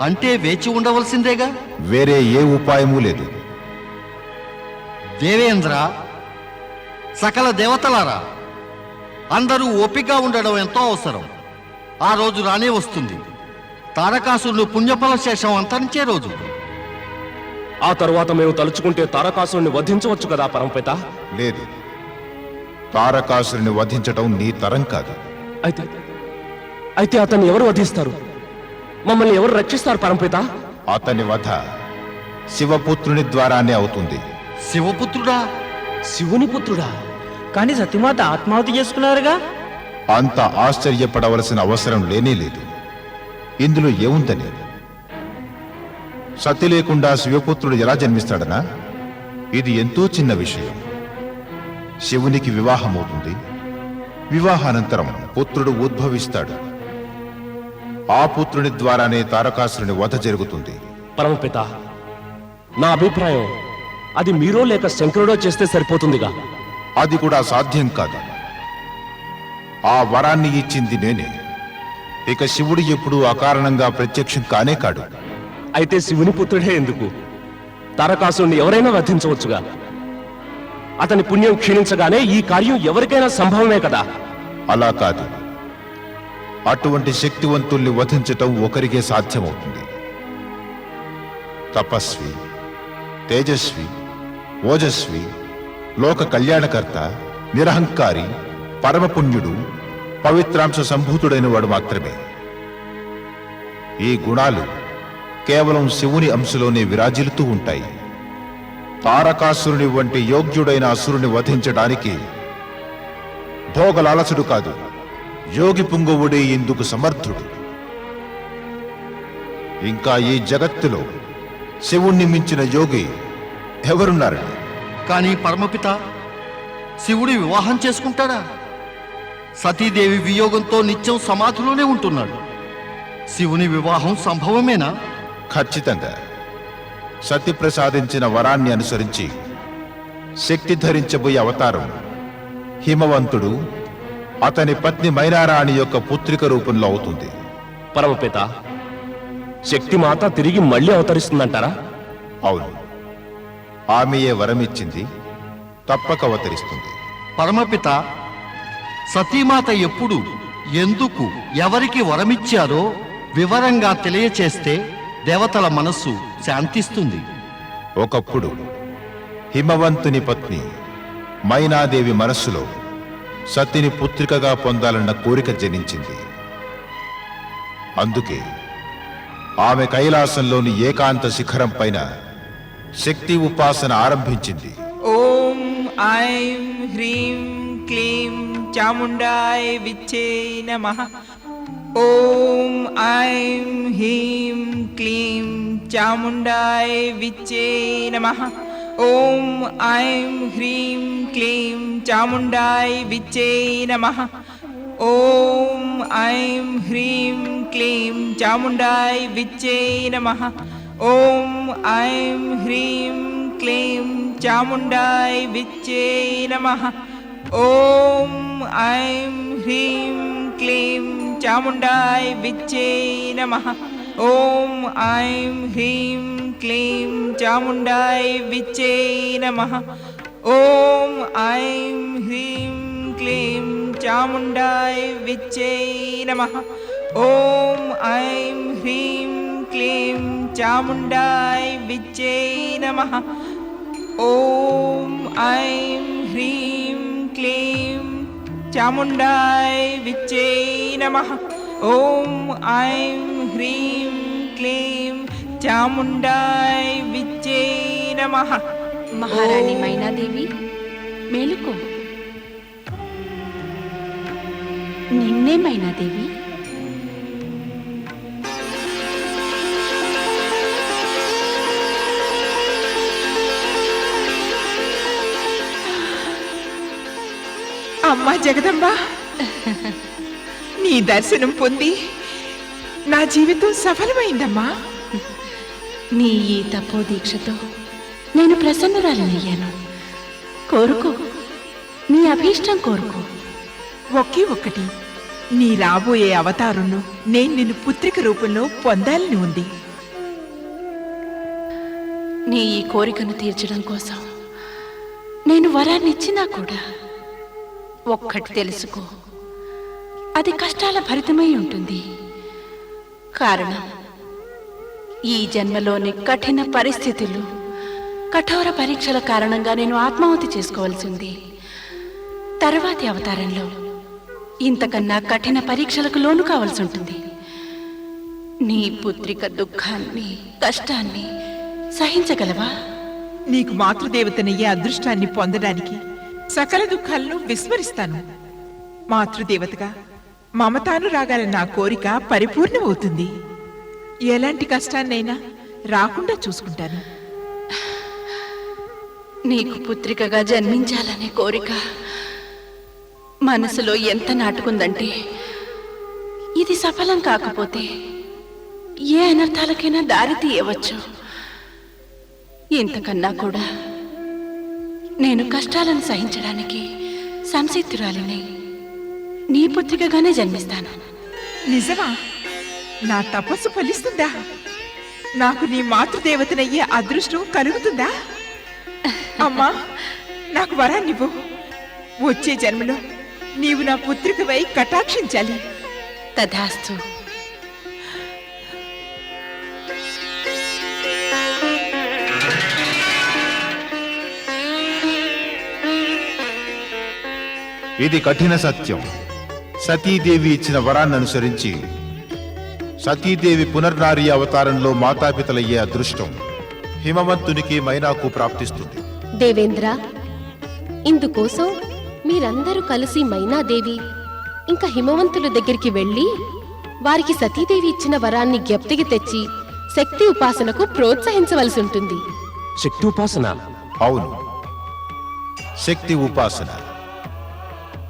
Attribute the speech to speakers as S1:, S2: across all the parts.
S1: అంటే వేచి ఉండవలసిందేగా.
S2: వేరే ఏ ఉపాయమూ లేదు.
S1: దేవేంద్ర, సకల దేవతలారా, అందరూ ఓపికగా ఉండడం ఎంతో అవసరం. ఆ రోజు రానే వస్తుంది. తారకాసురుడు పుణ్యఫల శేషం అంతరించే రోజు.
S3: ఆ తరువాత మేము తలుచుకుంటే తారకాసురుణ్ణి వధించవచ్చు కదా పరమపిత?
S2: లేదు, తారకాసురుని వధించటం నీ తరం కాదు.
S3: అయితే అతన్ని ఎవరు వధిస్తారు? మమ్మల్ని ఎవరు రక్షిస్తారు పరమపిత?
S2: అతని వధ శివపుత్రుని ద్వారానే అవుతుంది.
S1: శివపుత్రుడా?
S3: శివుని పుత్రుడా?
S4: కానీ సతీమాత ఆత్మాహుతి చేసుకున్నారుగా.
S2: అంత ఆశ్చర్యపడవలసిన అవసరం లేనేలేదు. ఇందులో ఏముందని? సతి లేకుండా శివపుత్రుడు ఎలా జన్మిస్తాడనా? ఇది ఎంతో చిన్న విషయం. శివునికి వివాహమవుతుంది. వివాహానంతరం పుత్రుడు ఉద్భవిస్తాడు. ఆ పుత్రుని ద్వారానే తారకాసురుని వధ జరుగుతుంది.
S3: పరమపిత, నా అభిప్రాయం అది మీరో లేక శంకరుడో చేస్తే సరిపోతుందిగా.
S2: అది కూడా సాధ్యం కాదు. ఆ వరాన్ని ఇచ్చింది నేనే. ఇక శివుడు ఎప్పుడూ అకారణంగా ప్రత్యక్షం కానే కాడు.
S3: అయితే శివుని పుత్రుడే ఎందుకు? తారకాసురుణ్ణి ఎవరైనా వధించవచ్చుగా. అతని పుణ్యం క్షీణించగానే ఈ కార్యం ఎవరికైనా సంభవమే కదా.
S2: అలా కాదు. అటువంటి శక్తివంతుల్ని వధించటం ఒకరికే సాధ్యమవుతుంది. తపస్వి, తేజస్వి, ఓజస్వి, లోక కళ్యాణకర్త, నిరహంకారి, పరమపుణ్యుడు, పవిత్రాంశ సంభూతుడైన వాడు మాత్రమే. ఈ గుణాలు కేవలం శివుని అంశలోనే విరాజిల్లుతూ ఉంటాయి. తారకాసురుని వంటి యోగ్యుడైన అసురుని వధించడానికి భోగలాలసుడు కాదు, యోగి పుంగవుడే ఇందుకు సమర్థుడు. ఇంకా ఈ జగత్తులో శివుణ్ణి మించిన యోగి ఎవరున్నారండి?
S1: కానీ పరమపిత, శివుడి వివాహం చేసుకుంటాడా? సతీదేవి వియోగంతో నిత్యం సమాధిలోనే ఉంటున్నాడు. శివుని వివాహం సంభవమేనా?
S2: ఖచ్చితంగా. సతి ప్రసాదించిన వరాన్ని అనుసరించి శక్తి ధరించబోయే అవతారం హిమవంతుడు అతని పత్ని మైనారాణి యొక్క పుత్రిక రూపంలో అవుతుంది.
S3: పరమపిత, శక్తిమాత తిరిగి మళ్ళీ అవతరిస్తుందంటారా?
S2: అవును, ఆమెయే వరమిచ్చింది, తప్పక అవతరిస్తుంది.
S1: పరమపిత, సతీమాత ఎప్పుడు, ఎందుకు, ఎవరికి వరమిచ్చారో వివరంగా తెలియచేస్తే దేవతల మనస్సు శాంతిస్తుంది.
S2: ఒకప్పుడు హిమవంతుని పత్ని మైనాదేవి మనస్సులో సతిని పుత్రికగా పొందాలన్న కోరిక జనించింది. అందుకే ఆమె కైలాసంలోని ఏకాంత శిఖరం పైన శక్తి ఉపాసన ఆరంభించింది.
S5: ఓం ఐం హ్రీం క్లీం చాముండాయ విచ్చే నమః. ఓం ఐం హ్రీం క్లీం చాముండాయ విచ్చే నమః. ఓం ఐం హ్రీం క్లీం చాముండాయ విచ్చే నమః. ఓం ఐం హ్రీం క్లీం చాముండాయ విచ్చే నమః. ఓం ఐం హ్రీం క్లీం చాముండాయ విచ్చే నమః. ఓం ఐం హ్రీం క్లీం చాముండాయ విచ్చే నమః. ఓం ఐం హ్రీం క్లీం చాముండాయ విచ్చే నమః. ఓం ఐం హ్రీం క్లీం చాముండాయ విచ్చే నమః. ఓం ఐం హ్రీం క్లీం చాముండాయ విచ్చే నమః. ఓం ఐం హ్రీం క్లీం చాముండాయ విచ్చే నమః. ఓం ఐం హ్రీం క్లీం చాముండాయ విచ్చే నమః.
S6: మహారాణి మైనాదేవి, మేలుకో. నిన్నే మైనాదేవి.
S5: అమ్మా జగదంబ, నీ దర్శనం పొంది నా జీవితం సఫలమైందమ్మా.
S6: నీ ఈ తపోదీక్షతో నేను ప్రసన్నురాలనయ్యాను. కోరుకో, నీ అభీష్టం కోరుకో.
S5: ఒకే ఒక్కటి, నీ రాబోయే అవతారంలో నేను నిన్ను పుత్రిక రూపంలో పొందాలని ఉంది.
S6: నీ ఈ కోరికను తీర్చడం కోసం నేను వరాన్ని ఇచ్చినా కూడా ఒక్కటి తెలుసుకో, అది కష్టాల భరితమై ఉంటుంది. కారణం, ఈ జన్మలోని కఠిన పరిస్థితులు, కఠోర పరీక్షల కారణంగా నేను ఆత్మాహుతి చేసుకోవాల్సి ఉంది. తర్వాతి అవతారంలో ఇంతకన్నా కఠిన పరీక్షలకు లోను కావాల్సి ఉంటుంది. నీ పుత్రిక దుఃఖాన్ని, కష్టాన్ని సహించగలవా?
S5: నీకు మాతృదేవతనయ్యే అదృష్టాన్ని పొందడానికి సకల దుఃఖాలను విస్మరిస్తాను. మాతృదేవతగా మమతానురాగాల నా కోరిక పరిపూర్ణమవుతుంది. ఎలాంటి కష్టాన్నైనా రాకుండా చూసుకుంటాను.
S6: నీకు పుత్రికగా జన్మించాలనే కోరిక మనసులో ఎంత నాటుకుందంటే, ఇది సఫలం కాకపోతే ఏ అనర్థాలకైనా దారి తీయవచ్చు. ఇంతకన్నా కూడా నేను కష్టాలను సహించడానికి సంసిద్ధురాలిని. నీ పుత్రికగానే జన్మిస్తాను.
S5: నిజమా? నా తపస్సు ఫలిస్తుందా? నాకు నీ మాతృదేవతనయ్యే అదృష్టం కలుగుతుందా? అమ్మా, నాకు వరాన్నివ్వు. వచ్చే జన్మలో నీవు నా పుత్రికవై కటాక్షించాలి.
S6: తథాస్తు.
S2: ఇది కఠిన సత్యం. సతీదేవి ఇచ్చిన వరాన్ని అనుసరించి సతీదేవి పునర్నారీ అవతారంలో మాతాపితలయ్యే అదృష్టం హిమవంతునికి మైనాకు ప్రాప్తిస్తుంది.
S7: దేవేంద్ర, ఇందుకోసం మీరందరూ కలిసి మైనాదేవి ఇంకా హిమవంతుల దగ్గరికి వెళ్ళి వారికి సతీదేవి ఇచ్చిన వరాన్ని జ్ఞప్తికి తెచ్చి శక్తి ఉపాసనకు ప్రోత్సహించవలసి ఉంటుంది.
S3: శక్తి ఉపాసన?
S2: అవును, శక్తి ఉపాసన.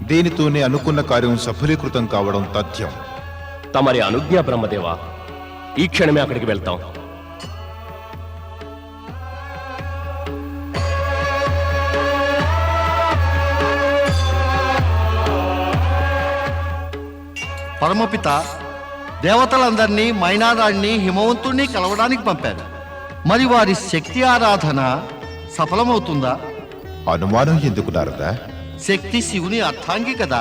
S2: దీనితోనే అనుకున్న కార్యం సఫలీకృతం కావడం తథ్యం.
S3: తమరి అనుజ్ఞ బ్రహ్మదేవా. ఈ క్షణమే అక్కడికి వెళ్తాం.
S1: పరమపిత దేవతలందరినీ, మైనారాన్ని, హిమవంతుణ్ణి కలవడానికి పంపారు. మరి వారి శక్తి ఆరాధన సఫలమవుతుందా?
S2: అనుమానం ఎందుకు నారదా?
S1: శక్తి శివుని అర్థాంగి కదా.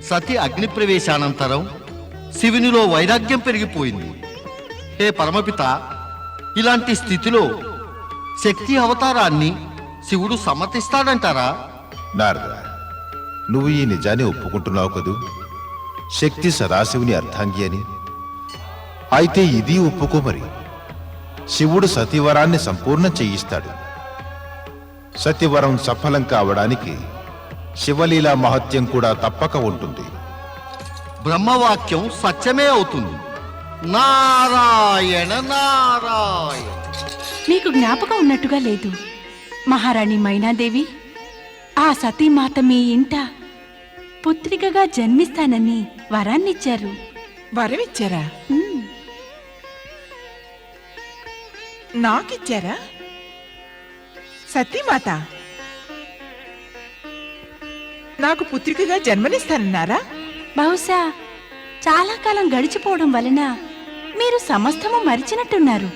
S1: సతి అగ్ని ప్రవేశానంతరం శివునిలో వైరాగ్యం పెరిగిపోయింది. హే పరమపిత, ఇలాంటి స్థితిలో శక్తి అవతారాన్ని శివుడు సమ్మతిస్తాడంటారా?
S2: నారదా, నువ్వు ఈ నిజాన్ని ఒప్పుకుంటున్నావు కదూ? శక్తి సదాశివుని అర్థాంగి అని. అయితే ఇది ఒప్పుకో మరి. శివుడు సతివరాన్ని సంపూర్ణం చేయిస్తాడు. సతివరం సఫలం కావడానికి శివలీలా మహత్యం కూడా తప్పక ఉంటుంది.
S1: బ్రహ్మవాక్యం సత్యమే అవుతుంది. నారాయణ నారాయణ.
S6: నీకు జ్ఞాపకం ఉన్నట్టుగా లేదు, మహారాణి మైనాదేవి ఆ సతీమాత మీ ఇంట పుత్రికగా జన్మిస్తానని వరాన్నిచ్చారు.
S5: వరమిచ్చారా? నాకిచ్చారా? సతీమాత నాకు పుత్రికగా జన్మనిస్తానన్నారా?
S6: బహుశా చాలా కాలం గడిచిపోవడం వలన మీరు సమస్తము మరిచినట్టున్నారు.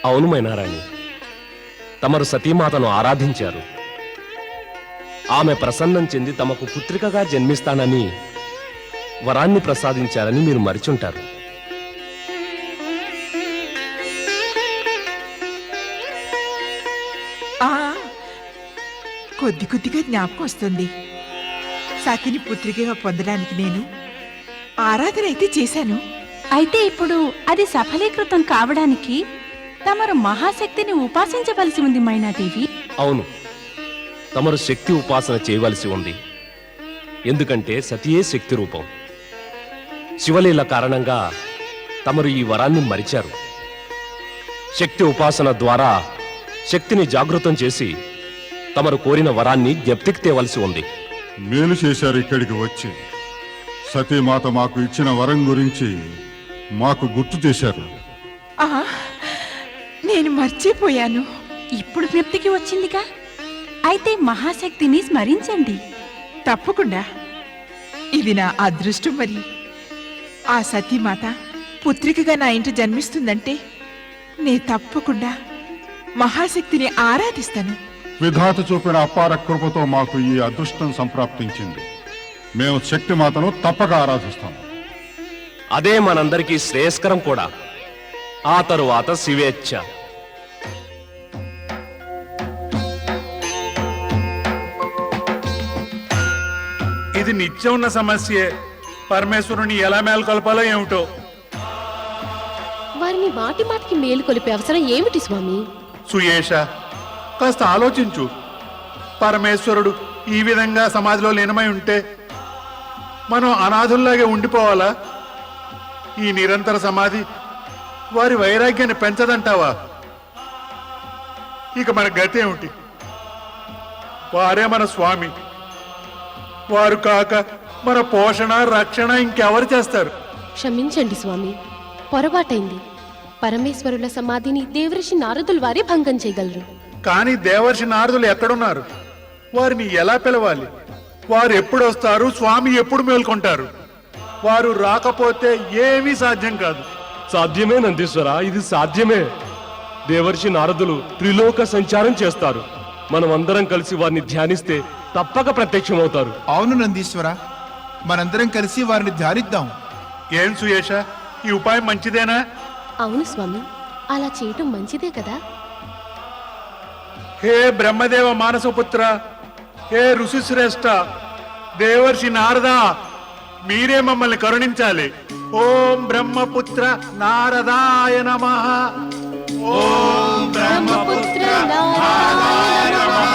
S3: అవును మైనారాణి, తమరు సతీమాతను ఆరాధించారు. ఆమె ప్రసన్నం చెంది తమకు పుత్రికగా జన్మిస్తానని వరాన్ని ప్రసాదించారని మీరు మరిచుంటారు.
S5: కొద్ది కొద్దిగా జ్ఞాపకం వస్తుంది. సతిని పుత్రికగా పొందడానికి నేను ఆరాధన అయితే చేశాను.
S6: అయితే ఇప్పుడు అది సఫలీకృతం కావడానికి తమరు మహాశక్తిని ఉపాసించవలసి ఉంది మైనాదేవి.
S3: అవును, తమరు శక్తి ఉపాసన చేయవలసి ఉంది. ఎందుకంటే సతియే శక్తి రూపం. శివలీల కారణంగా తమరు ఈ వరాన్ని మరిచారు. శక్తి ఉపాసన ద్వారా శక్తిని జాగృతం చేసి తమరు కోరిన వరాన్ని జ్ఞప్తికి తేవలసి ఉంది.
S8: మేలు చేశారు ఇక్కడికి వచ్చి. సతీమాత మాకు ఇచ్చిన వరం గురించి మాకు గుర్తు చేశారు.
S5: నేను మర్చిపోయాను.
S6: ఇప్పుడు జ్ఞప్తికి వచ్చిందిగా, అయితే మహాశక్తిని స్మరించండి.
S5: తప్పకుండా. ఇది నా అదృష్టం. మరి ఆ సతీమాత పుత్రికగా నా ఇంట జన్మిస్తుందంటే నే తప్పకుండా మహాశక్తిని ఆరాధిస్తాను.
S8: విధాత చూపిన అపార కృపతో మాకు ఈ అదృష్టం సంప్రాప్తించింది. మేము శక్తిమాతను తప్పక ఆరాధిస్తాం.
S3: అదే మనందరికీ శ్రేయస్కరం కూడా. ఆ తరువాత శివేచ్ఛ.
S9: ఇది నిత్యం ఉన్న సమస్యే. పరమేశ్వరుని ఎలా మేల్కొల్పాలో ఏమిటో.
S7: వారిని మాటి మాటికి మేలు కొలిపే అవసరం ఏమిటి స్వామి?
S9: సుయేష, కాస్త ఆలోచించు. పరమేశ్వరుడు ఈ విధంగా సమాధిలో లీనమై ఉంటే మనం అనాథుల్లాగే ఉండిపోవాలా? ఈ నిరంతర సమాధి వారి వైరాగ్యాన్ని పెంచదంటావా? ఇక మన గతి ఏమిటి? వారే మన స్వామి. వారు కాక మన పోషణ రక్షణ ఇంకెవరు చేస్తారు?
S7: క్షమించండి స్వామి, పొరపాటైంది. పరమేశ్వరుల సమాధిని దేవర్షి నారదుల వారే భంగం చేయగలరు.
S9: కానీ దేవర్షి నారదులు ఎక్కడున్నారు? వారిని ఎలా పిలవాలి? వారు ఎప్పుడు వస్తారు? స్వామి ఎప్పుడు మేల్కొంటారు? వారు రాకపోతే ఏమీ సాధ్యం కాదు.
S3: సాధ్యమే నందీశ్వర, ఇది సాధ్యమే. దేవర్షి నారదులు త్రిలోక సంచారం చేస్తారు. మనం అందరం కలిసి వారిని ధ్యానిస్తే తప్పక ప్రత్యక్షమవుతారు.
S2: అవును నందీశ్వర, మనందరం కలిసి వారిని ధ్యానిద్దాం.
S9: ఏం సుయేష, ఈ ఉపాయం మంచిదేనా?
S7: అవును స్వామి, అలా చేయటం మంచిదే కదా.
S9: హే బ్రహ్మదేవ మానసపుత్ర, హే ఋషిశ్రేష్ఠ, దేవర్షి నారదా, మీరే మమ్మల్ని కరుణించాలి. ఓం బ్రహ్మపుత్ర నారదాయ నమః. ఓం
S7: బ్రహ్మపుత్ర నారాయణ నమః.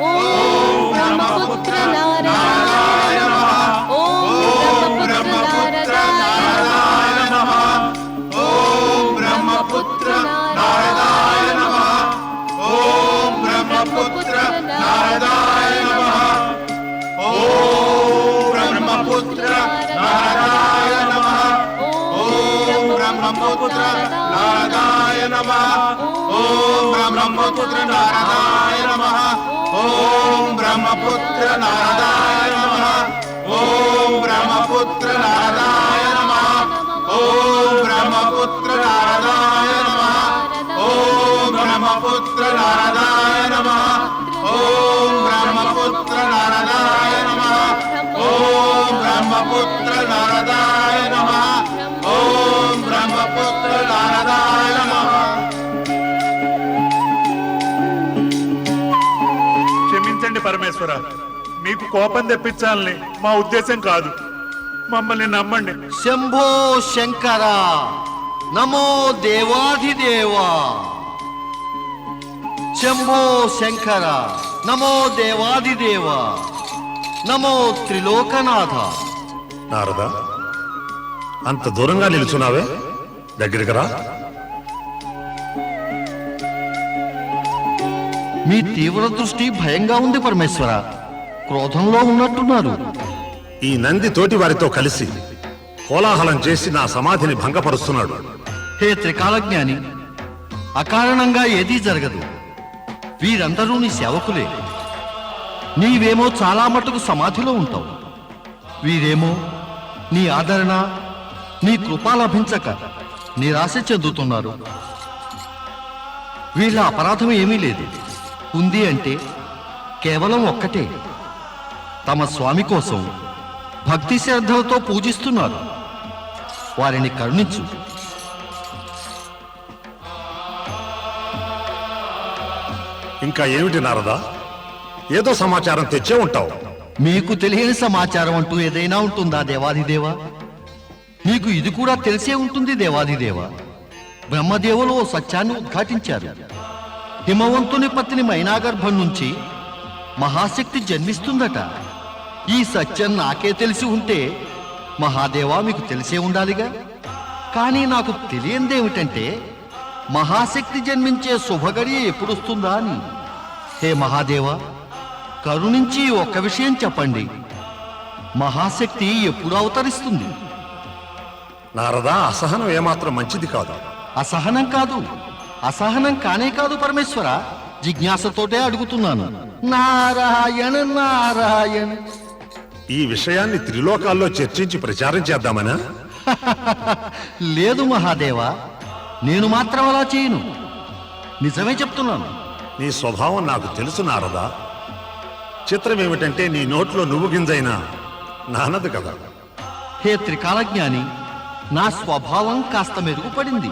S7: ఓం బ్రహ్మపుత్ర నారాయణ నమః. ఓం బ్రహ్మపుత్ర నారాయణ నమః. ఓం బ్రహ్మపుత్ర నారాయణ నమః. ఓం బ్రహ్మపుత్ర నారాయణ నమః. ఓం బ్రహ్మపుత్ర నారాయణ నమః. ఓం బ్రహ్మపుత్ర నారాయణ నమః. ఓం బ్రహ్మపుత్ర నారాయణ నమః. ఓం బ్రహ్మపుత్ర నారాయణ నమః. ఓం బ్రహ్మపుత్ర నారాయణ నమః. ఓం బ్రహ్మపుత్ర నారాయణ నమః. ఓం బ్రహ్మపుత్ర నారాయణ నమః. ఓం బ్రహ్మపుత్ర నారాయణ నమః. ఓం బ్రహ్మపుత్ర నారాయణ నమః. ఓం బ్రహ్మపుత్ర నారాయణ నమః. క్షమించండి పరమేశ్వర, మీకు కోపం తెప్పించాలని మా ఉద్దేశం కాదు. మమ్మల్ని నమ్మండి.
S1: శంభో శంకర, నమో దేవాధిదేవా. శంభో శంకర, నమో దేవాధిదేవా. నమో త్రిలోకనాథ.
S10: నారదా, అంత దూరంగా నిలుచున్నావే, దగ్గరికి రా.
S1: మీ తీవ్ర దృష్టి భయంగా ఉంది పరమేశ్వర. క్రోధంలో ఉన్నట్టున్నారు.
S10: ఈ నంది తోటి వారితో కలిసి కోలాహలం చేసి నా సమాధిని భంగపరుస్తున్నాడు.
S1: హే త్రికాలజ్ఞాని, అకారణంగా ఏదీ జరగదు. వీరందరూ నీ సేవకులే. నీవేమో చాలా మటుకు సమాధిలో ఉంటావు. వీరేమో నీ ఆదరణ, నీ కృప లభించక నిరాశ చెందుతున్నారు. వీళ్ళ అపరాధం ఏమీ లేదు. ఉంది అంటే కేవలం ఒక్కటే, తమ స్వామి కోసం భక్తి శ్రద్ధలతో పూజిస్తున్నారు. వారిని కరుణించు.
S10: ఇంకా ఏమిటి నారదా, ఏదో సమాచారం తెచ్చే ఉంటావు.
S1: మీకు తెలియని సమాచారం అంటూ ఏదైనా ఉంటుందా దేవాధిదేవా? మీకు ఇది కూడా తెలిసే ఉంటుంది దేవాధిదేవా. బ్రహ్మదేవులు ఓ సత్యాన్ని ఉద్ఘాటించారు. హిమవంతుని పత్ని మైనాగర్భం నుంచి మహాశక్తి జన్మిస్తుందట. ఈ సత్యం నాకే తెలిసి ఉంటే మహాదేవా మీకు తెలిసే ఉండాలిగా. కానీ నాకు తెలియందేమిటంటే మహాశక్తి జన్మించే శుభగడియ ఎప్పుడొస్తుందా అని. హే మహాదేవా, కరుణించి ఒక్క విషయం చెప్పండి. మహాశక్తి ఎప్పుడు అవతరిస్తుంది?
S10: నారదా, అసహనం ఏమాత్రం మంచిది కాదు.
S1: అసహనం కాదు, అసహనం కానే కాదు పరమేశ్వర. జిజ్ఞాసతోటే అడుగుతున్నాను. నారాయణ నారాయణ.
S10: ఈ విషయాన్ని త్రిలోకాల్లో చర్చించి ప్రచారం చేద్దామనా?
S1: లేదు మహాదేవా, నేను మాత్రం అలా చేయను. నిజమే చెప్తున్నాను.
S10: నీ స్వభావం నాకు తెలుసు నారదా. చిత్రం ఏమిటంటే నీ నోట్లో నువ్వు గింజైనా నానదు కదా.
S1: హే త్రికాలజ్ఞాని, నా స్వభావం కాస్త మెరుగుపడింది.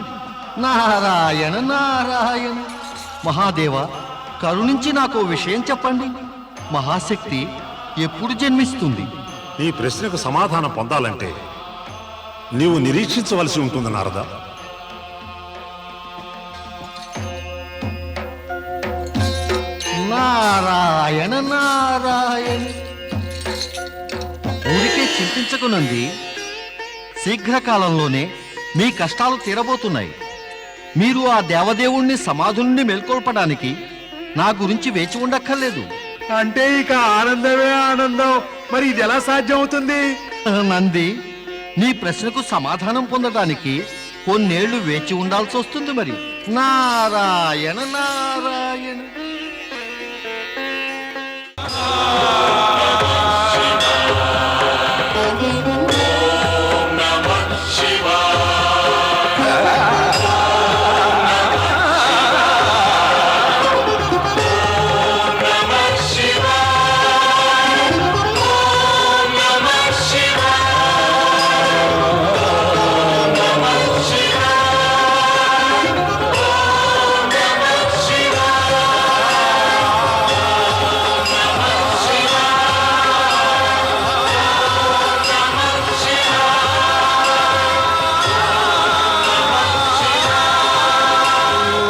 S1: నారాయణ నారాయణ. మహాదేవ, కరుణించి నాకు విషయం చెప్పండి. మహాశక్తి ఎప్పుడు జన్మిస్తుంది?
S10: నీ ప్రశ్నకు సమాధానం పొందాలంటే నీవు నిరీక్షించవలసి ఉంటుంది నారదా.
S1: నారాయణ నారాయణ. ఊరికే చింతించకునంది. శీఘ్రకాలంలోనే మీ కష్టాలు తీరబోతున్నాయి. మీరు ఆ దేవదేవుణ్ణి సమాధుల్ని మేల్కొల్పడానికి నా గురించి వేచి ఉండక్కర్లేదు.
S9: అంటే ఇక ఆనందమే ఆనందం. మరి ఇది ఎలా సాధ్యం అవుతుంది?
S1: నంది, నీ ప్రశ్నకు సమాధానం పొందడానికి కొన్నేళ్లు వేచి ఉండాల్సి వస్తుంది. మరి నారాయణ నారాయణ.